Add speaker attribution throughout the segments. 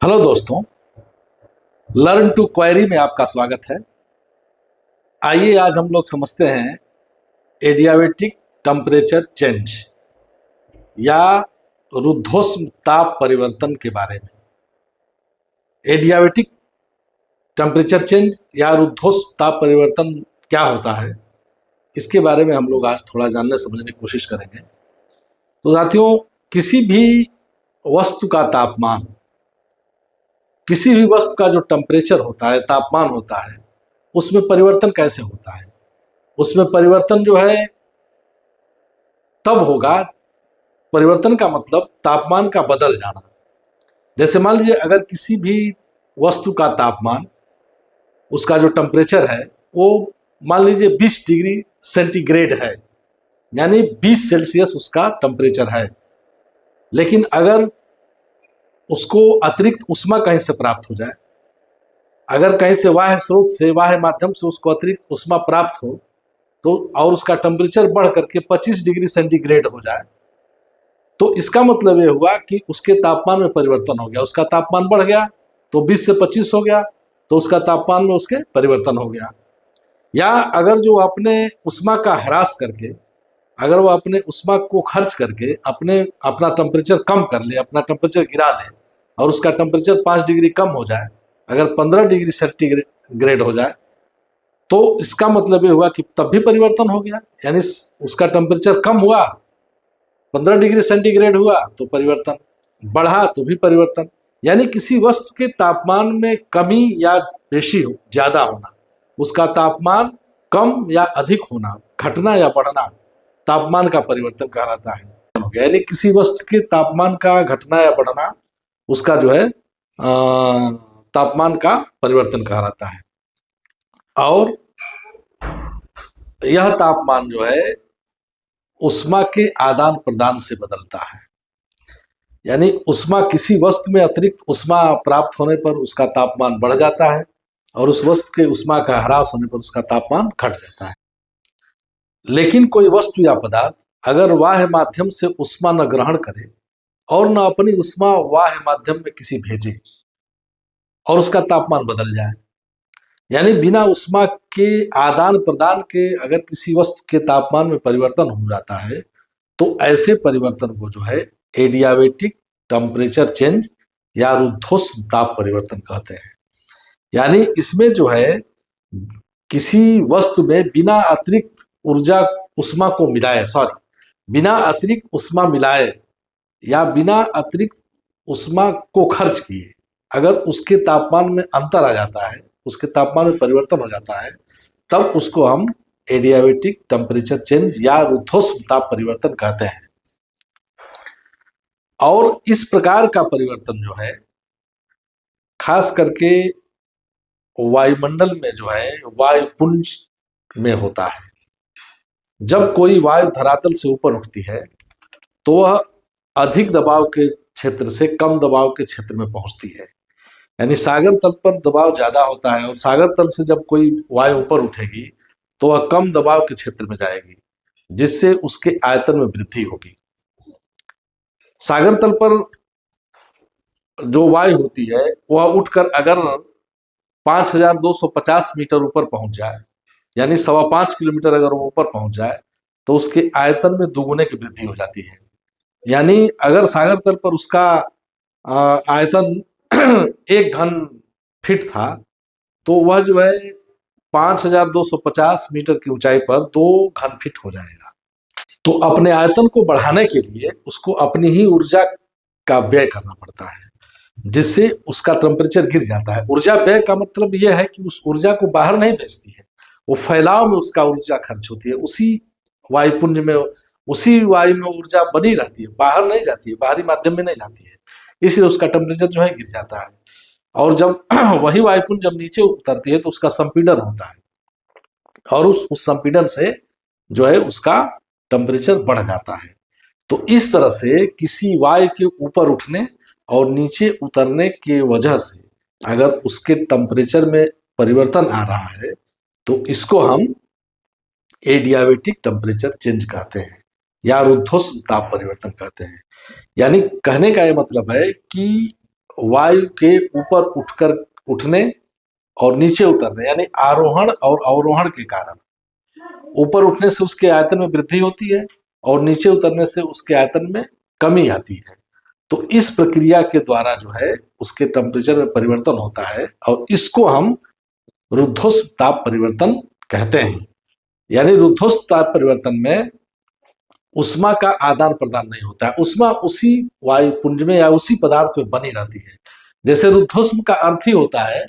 Speaker 1: Hello दोस्तों, learn to query में आपका स्वागत है। आइए आज हम लोग समझते हैं एडियाबेटिक टेम्परेचर चेंज या रुद्धोष्म ताप परिवर्तन के बारे में। एडियाबेटिक टेम्परेचर चेंज या रुद्धोष्म ताप परिवर्तन क्या होता है, इसके बारे में हम लोग आज थोड़ा जानने समझने की कोशिश करेंगे। तो साथियों, किसी भी वस्तु का तापमान, किसी भी वस्तु का जो टेम्परेचर होता है, तापमान होता है, उसमें परिवर्तन कैसे होता है। उसमें परिवर्तन जो है तब होगा, परिवर्तन का मतलब तापमान का बदल जाना। जैसे मान लीजिए अगर किसी भी वस्तु का तापमान, उसका जो टेम्परेचर है वो मान लीजिए 20 डिग्री सेंटीग्रेड है, यानी 20 सेल्सियस उसका टेम्परेचर है। लेकिन अगर उसको अतिरिक्त उष्मा कहीं से प्राप्त हो जाए, अगर कहीं से बाह्य स्रोत से, बाह्य माध्यम से उसको अतिरिक्त उष्मा प्राप्त हो तो और उसका टेम्परेचर बढ़ करके 25 डिग्री सेंटीग्रेड हो जाए, तो इसका मतलब ये हुआ कि उसके तापमान में परिवर्तन हो गया। उसका तापमान बढ़ गया तो 20 से 25 हो गया, तो उसका तापमान में उसके परिवर्तन हो गया। या अगर जो अपने उष्मा का ह्रास करके, अगर वो अपने उष्मा को खर्च करके अपना टेम्परेचर कम कर ले, अपना टेम्परेचर गिरा ले और उसका टेम्परेचर 5 डिग्री कम हो जाए, अगर 15 डिग्री सेंटीग्रेड हो जाए, तो इसका मतलब ये हुआ कि तब भी परिवर्तन हो गया। यानी उसका टेम्परेचर कम हुआ, 15 डिग्री सेंटीग्रेड हुआ तो परिवर्तन, बढ़ा तो भी परिवर्तन। यानी किसी वस्तु के तापमान में कमी या बेशी हो, ज्यादा होना, उसका तापमान कम या अधिक होना, घटना या बढ़ना, तापमान का परिवर्तन कहलाता है। यानी किसी वस्तु के तापमान का घटना या बढ़ना, उसका जो है तापमान का परिवर्तन कहलाता है। और यह तापमान जो है उष्मा के आदान प्रदान से बदलता है। यानी उष्मा, किसी वस्तु में अतिरिक्त उष्मा प्राप्त होने पर उसका तापमान बढ़ जाता है और उस वस्तु के उष्मा का ह्रास होने पर उसका तापमान घट जाता है। लेकिन कोई वस्तु या पदार्थ अगर बाह्य माध्यम से उष्मा न ग्रहण करे और न अपनी उष्मा बाह्य माध्यम में किसी भेजे और उसका तापमान बदल जाए, यानी बिना उष्मा के आदान प्रदान के अगर किसी वस्तु के तापमान में परिवर्तन हो जाता है, तो ऐसे परिवर्तन को जो है एडियाबेटिक टेम्परेचर चेंज या रुद्धोष्म ताप परिवर्तन कहते हैं। यानी इसमें जो है किसी वस्तु में बिना अतिरिक्त ऊर्जा उष्मा को मिलाए, बिना अतिरिक्त उष्मा मिलाए या बिना अतिरिक्त उष्मा को खर्च किए अगर उसके तापमान में अंतर आ जाता है, उसके तापमान में परिवर्तन हो जाता है, तब उसको हम एडियाबेटिक टेम्परेचर चेंज या रुद्धोष्म ताप परिवर्तन कहते हैं। और इस प्रकार का परिवर्तन जो है खास करके वायुमंडल में जो है वायुपुंज में होता है। जब कोई वायु धरातल से ऊपर उठती है तो वह अधिक दबाव के क्षेत्र से कम दबाव के क्षेत्र में पहुंचती है। यानी सागर तल पर दबाव ज्यादा होता है और सागर तल से जब कोई वायु ऊपर उठेगी तो वह कम दबाव के क्षेत्र में जाएगी, जिससे उसके आयतन में वृद्धि होगी। सागर तल पर जो वायु होती है वह उठकर अगर 5250 मीटर ऊपर पहुंच जाए, यानी 5.25 किलोमीटर अगर वो ऊपर पहुंच जाए, तो उसके आयतन में दुगुने की वृद्धि हो जाती है। यानी अगर सागर तल पर उसका आयतन 1 घन फीट था, तो वह जो है 5250 मीटर की ऊंचाई पर 2 घन फीट हो जाएगा। तो अपने आयतन को बढ़ाने के लिए उसको अपनी ही ऊर्जा का व्यय करना पड़ता है, जिससे उसका टेम्परेचर गिर जाता है। ऊर्जा व्यय का मतलब यह है कि उस ऊर्जा को बाहर नहीं भेजती है, वो फैलाव में उसका ऊर्जा खर्च होती है, उसी वायुपुंज में, उसी वायु में ऊर्जा बनी रहती है, बाहर नहीं जाती है, बाहरी माध्यम में नहीं जाती है, इसलिए उसका टेम्परेचर जो है गिर जाता है। और जब वही वायुपुंज जब नीचे उतरती है तो उसका संपीड़न होता है और उस संपीड़न से जो है उसका टेम्परेचर बढ़ जाता है। तो इस तरह से किसी वायु के ऊपर उठने और नीचे उतरने की वजह से अगर उसके टेम्परेचर में परिवर्तन आ रहा है तो इसको हम एडियाबेटिक टेम्परेचर चेंज कहते हैं या रुद्धोष्म ताप परिवर्तन कहते हैं। यानी कहने का यह मतलब है कि वायु के ऊपर उठने और नीचे उतरने, यानी आरोहण और अवरोहण के कारण ऊपर उठने से उसके आयतन में वृद्धि होती है और नीचे उतरने से उसके आयतन में कमी आती है। तो इस प्रक्रिया के द्वारा जो है उसके टेम्परेचर में परिवर्तन होता है और इसको हम रुद्धोष्म ताप परिवर्तन कहते हैं। यानी रुद्धोष्म ताप परिवर्तन में उष्मा का आदान प्रदान नहीं होता है, उष्मा उसी वायुपुंज में या उसी पदार्थ में बनी रहती है। जैसे रुद्धोष्म का अर्थ ही होता है,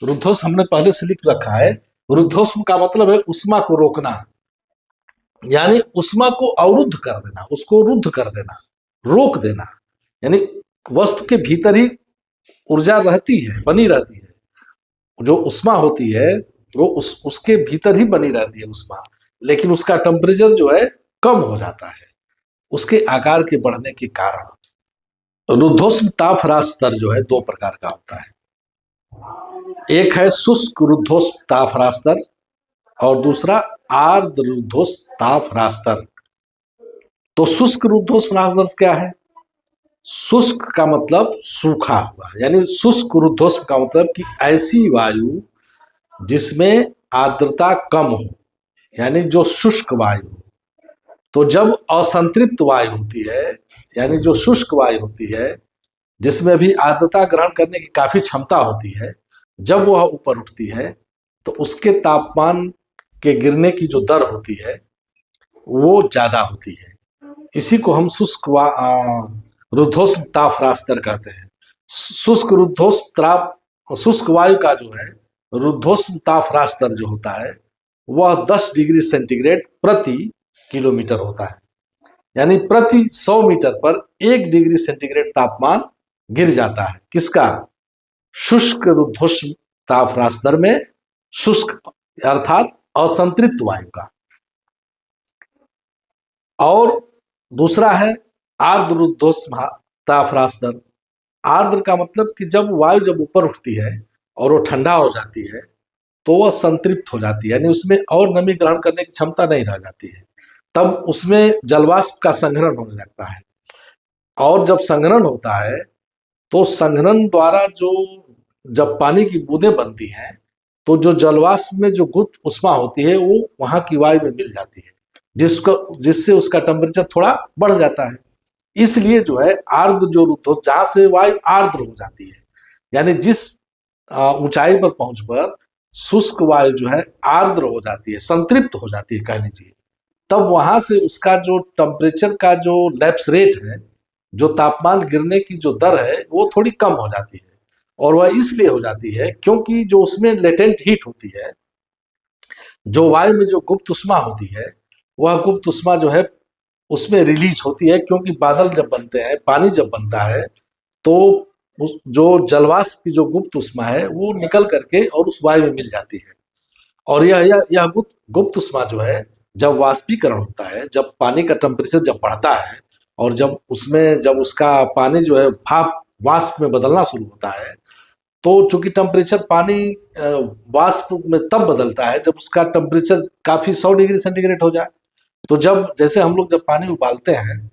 Speaker 1: रुद्धोष्म हमने पहले से लिख रखा है, रुद्धोष्म का मतलब है उष्मा को रोकना, यानी उष्मा को अवरुद्ध कर देना, उसको रुद्ध कर देना, रोक देना। यानी वस्तु के भीतर ही ऊर्जा रहती है, बनी रहती है, जो उष्मा होती है वो उसके भीतर ही बनी रहती है उष्मा, लेकिन उसका टेम्परेचर जो है कम हो जाता है उसके आकार के बढ़ने के कारण। रुद्धोष्म ताप ह्रास स्तर जो है दो प्रकार का होता है, एक है शुष्क रुद्धोष्म ताप ह्रास स्तर और दूसरा आर्द्र रुद्धोष्म ताप ह्रास स्तर। तो शुष्क रुद्धोष्म ह्रास स्तर क्या है? शुष्क का मतलब सूखा हुआ, यानी शुष्क रुद्धोष्म का मतलब कि ऐसी वायु जिसमें आर्द्रता कम हो, यानी जो शुष्क वायु। तो जब असंतृप्त वायु होती है, यानी जो शुष्क वायु होती है जिसमें भी आर्द्रता ग्रहण करने की काफी क्षमता होती है, जब वह ऊपर उठती है तो उसके तापमान के गिरने की जो दर होती है वो ज्यादा होती है। इसी को हम शुष्क रुद्धोष्म ताप ह्रास स्तर कहते हैं। शुष्क वायु का जो है रुद्धोष्म ताप ह्रास स्तर जो होता है वह 10 डिग्री सेंटीग्रेड प्रति किलोमीटर होता है, यानी प्रति 100 मीटर पर 1 डिग्री सेंटीग्रेड तापमान गिर जाता है। किसका? शुष्क रुद्धोष्म ताप ह्रास स्तर में, शुष्क अर्थात असंतृप्त वायु का। और दूसरा है आर्द्र रुद्धोष्म ताप ह्रास स्तर। आर्द्र का मतलब कि जब वायु जब ऊपर उठती है और वो ठंडा हो जाती है तो वह संतृप्त हो जाती है, यानी उसमें और नमी ग्रहण करने की क्षमता नहीं रह जाती है, तब उसमें जलवाष्प का संघनन होने लगता है। और जब संघनन होता है तो संघनन द्वारा जो जब पानी की बूंदें बनती हैं तो जो जलवाष्प में जो गुप्त उष्मा होती है वो वहां की वायु में मिल जाती है, जिससे उसका टेम्परेचर थोड़ा बढ़ जाता है। इसलिए जो है आर्द्र जो रुद्धोष्म, जहां से वायु आर्द्र हो जाती है, यानी जिस ऊंचाई पर पहुंच पर शुष्क वायु जो है आर्द्र हो जाती है, संतृप्त हो जाती है कह लीजिए, तब वहां से उसका जो टेम्परेचर का जो लैप्स रेट है, जो तापमान गिरने की जो दर है वो थोड़ी कम हो जाती है। और वह इसलिए हो जाती है क्योंकि जो उसमें लेटेंट हीट होती है, जो वायु में जो गुप्त उष्मा होती है, वह गुप्त उष्मा जो है उसमें रिलीज होती है, क्योंकि बादल जब बनते हैं, पानी जब बनता है तो जो जलवाष्प की जो गुप्त उष्मा है वो निकल करके और उस वायु में मिल जाती है। और यह गुप्त उष्मा जो है जब वाष्पीकरण होता है, जब पानी का टेम्परेचर जब बढ़ता है और जब उसका पानी जो है भाप वाष्प में बदलना शुरू होता है, तो चूंकि टेम्परेचर पानी वाष्प में तब बदलता है जब उसका टेम्परेचर काफी 100 डिग्री सेंटीग्रेड हो जाए। तो जब जैसे हम लोग जब पानी उबालते हैं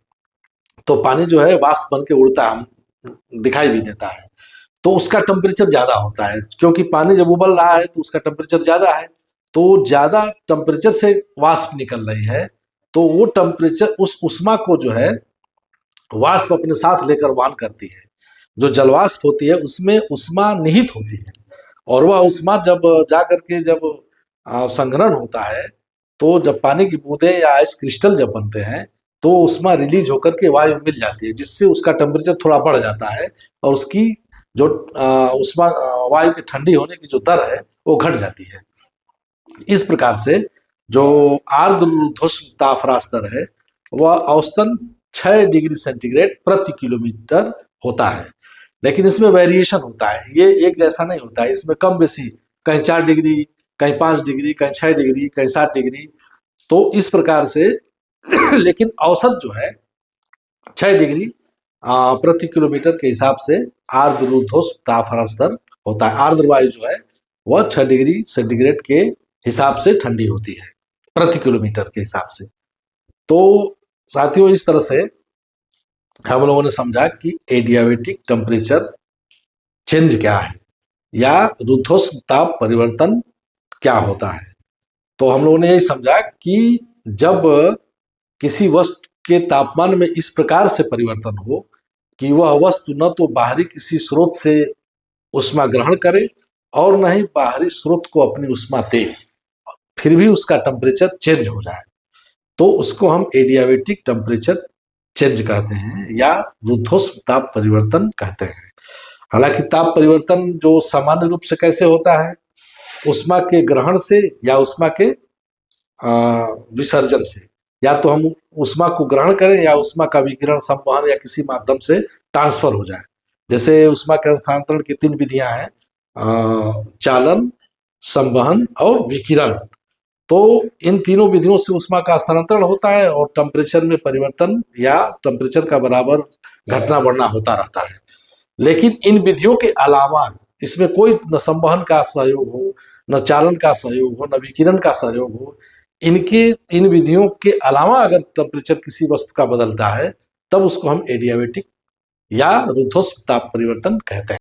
Speaker 1: तो पानी जो है वाष्प बन के उड़ता है, दिखाई भी देता है, तो उसका टेम्परेचर ज्यादा होता है, क्योंकि पानी जब उबल रहा है तो उसका टेम्परेचर ज्यादा है, तो ज्यादा टेम्परेचर से वाष्प निकल रही है, तो वो टेम्परेचर उस उष्मा को जो है वाष्प अपने साथ लेकर वहन करती है। जो जलवाष्प होती है उसमें उष्मा निहित होती है, और वह उष्मा जब जा करके जब संघनन होता है तो जब पानी की बूंदें या आइस क्रिस्टल जब बनते हैं तो उष्मा रिलीज होकर के वायु मिल जाती है, जिससे उसका टेम्परेचर थोड़ा बढ़ जाता है और उसकी जो उष्मा वायु के ठंडी होने की जो दर है वो घट जाती है। इस प्रकार से जो आर्द्र रुद्धोष्म ताप ह्रास स्तर है वह औसतन 6 डिग्री सेंटीग्रेड प्रति किलोमीटर होता है, लेकिन इसमें वेरिएशन होता है, ये एक जैसा नहीं होता है, इसमें कम बेसी, कहीं 4 डिग्री, कहीं 5 डिग्री, कहीं 6 डिग्री, कहीं 7 डिग्री, तो इस प्रकार से लेकिन औसत जो है 6 डिग्री प्रति किलोमीटर के हिसाब से आर्द्र रुद्धोष्म ताप ह्रास स्तर होता है। आर्द्र वायु जो है वह 6 डिग्री सेंटीग्रेड के हिसाब से ठंडी होती है प्रति किलोमीटर के हिसाब से। तो साथियों, इस तरह से हम लोगों ने समझा कि एडियाबेटिक टेम्परेचर चेंज क्या है या रुद्धोष्म ताप परिवर्तन क्या होता है। तो हम लोगों ने यही समझा कि जब किसी वस्तु के तापमान में इस प्रकार से परिवर्तन हो कि वह वस्तु न तो बाहरी किसी स्रोत से उष्मा ग्रहण करे और न ही बाहरी स्रोत को अपनी उष्मा दे, फिर भी उसका टेम्परेचर चेंज हो जाए, तो उसको हम एडियाबेटिक टेम्परेचर चेंज कहते हैं या रुद्धोष्म ताप परिवर्तन कहते हैं। हालांकि ताप परिवर्तन जो सामान्य रूप से कैसे होता है, उष्मा के ग्रहण से या उष्मा के विसर्जन से, या तो हम उष्मा को ग्रहण करें या उष्मा का विकिरण, संवहन या किसी माध्यम से ट्रांसफर हो जाए। जैसे उष्मा के हस्तांतरण की 3 विधियां हैं, चालन, संवहन और विकिरण। तो इन तीनों विधियों से उष्मा का स्थानांतरण होता है और टेम्परेचर में परिवर्तन या टेम्परेचर का बराबर घटना बढ़ना होता रहता है। लेकिन इन विधियों के अलावा इसमें कोई न संवहन का सहयोग हो, न चालन का सहयोग हो, न विकिरण का सहयोग हो, इन विधियों के अलावा अगर टेम्परेचर किसी वस्तु का बदलता है, तब उसको हम एडियाबेटिक या रुद्धोष्म ताप परिवर्तन कहते हैं।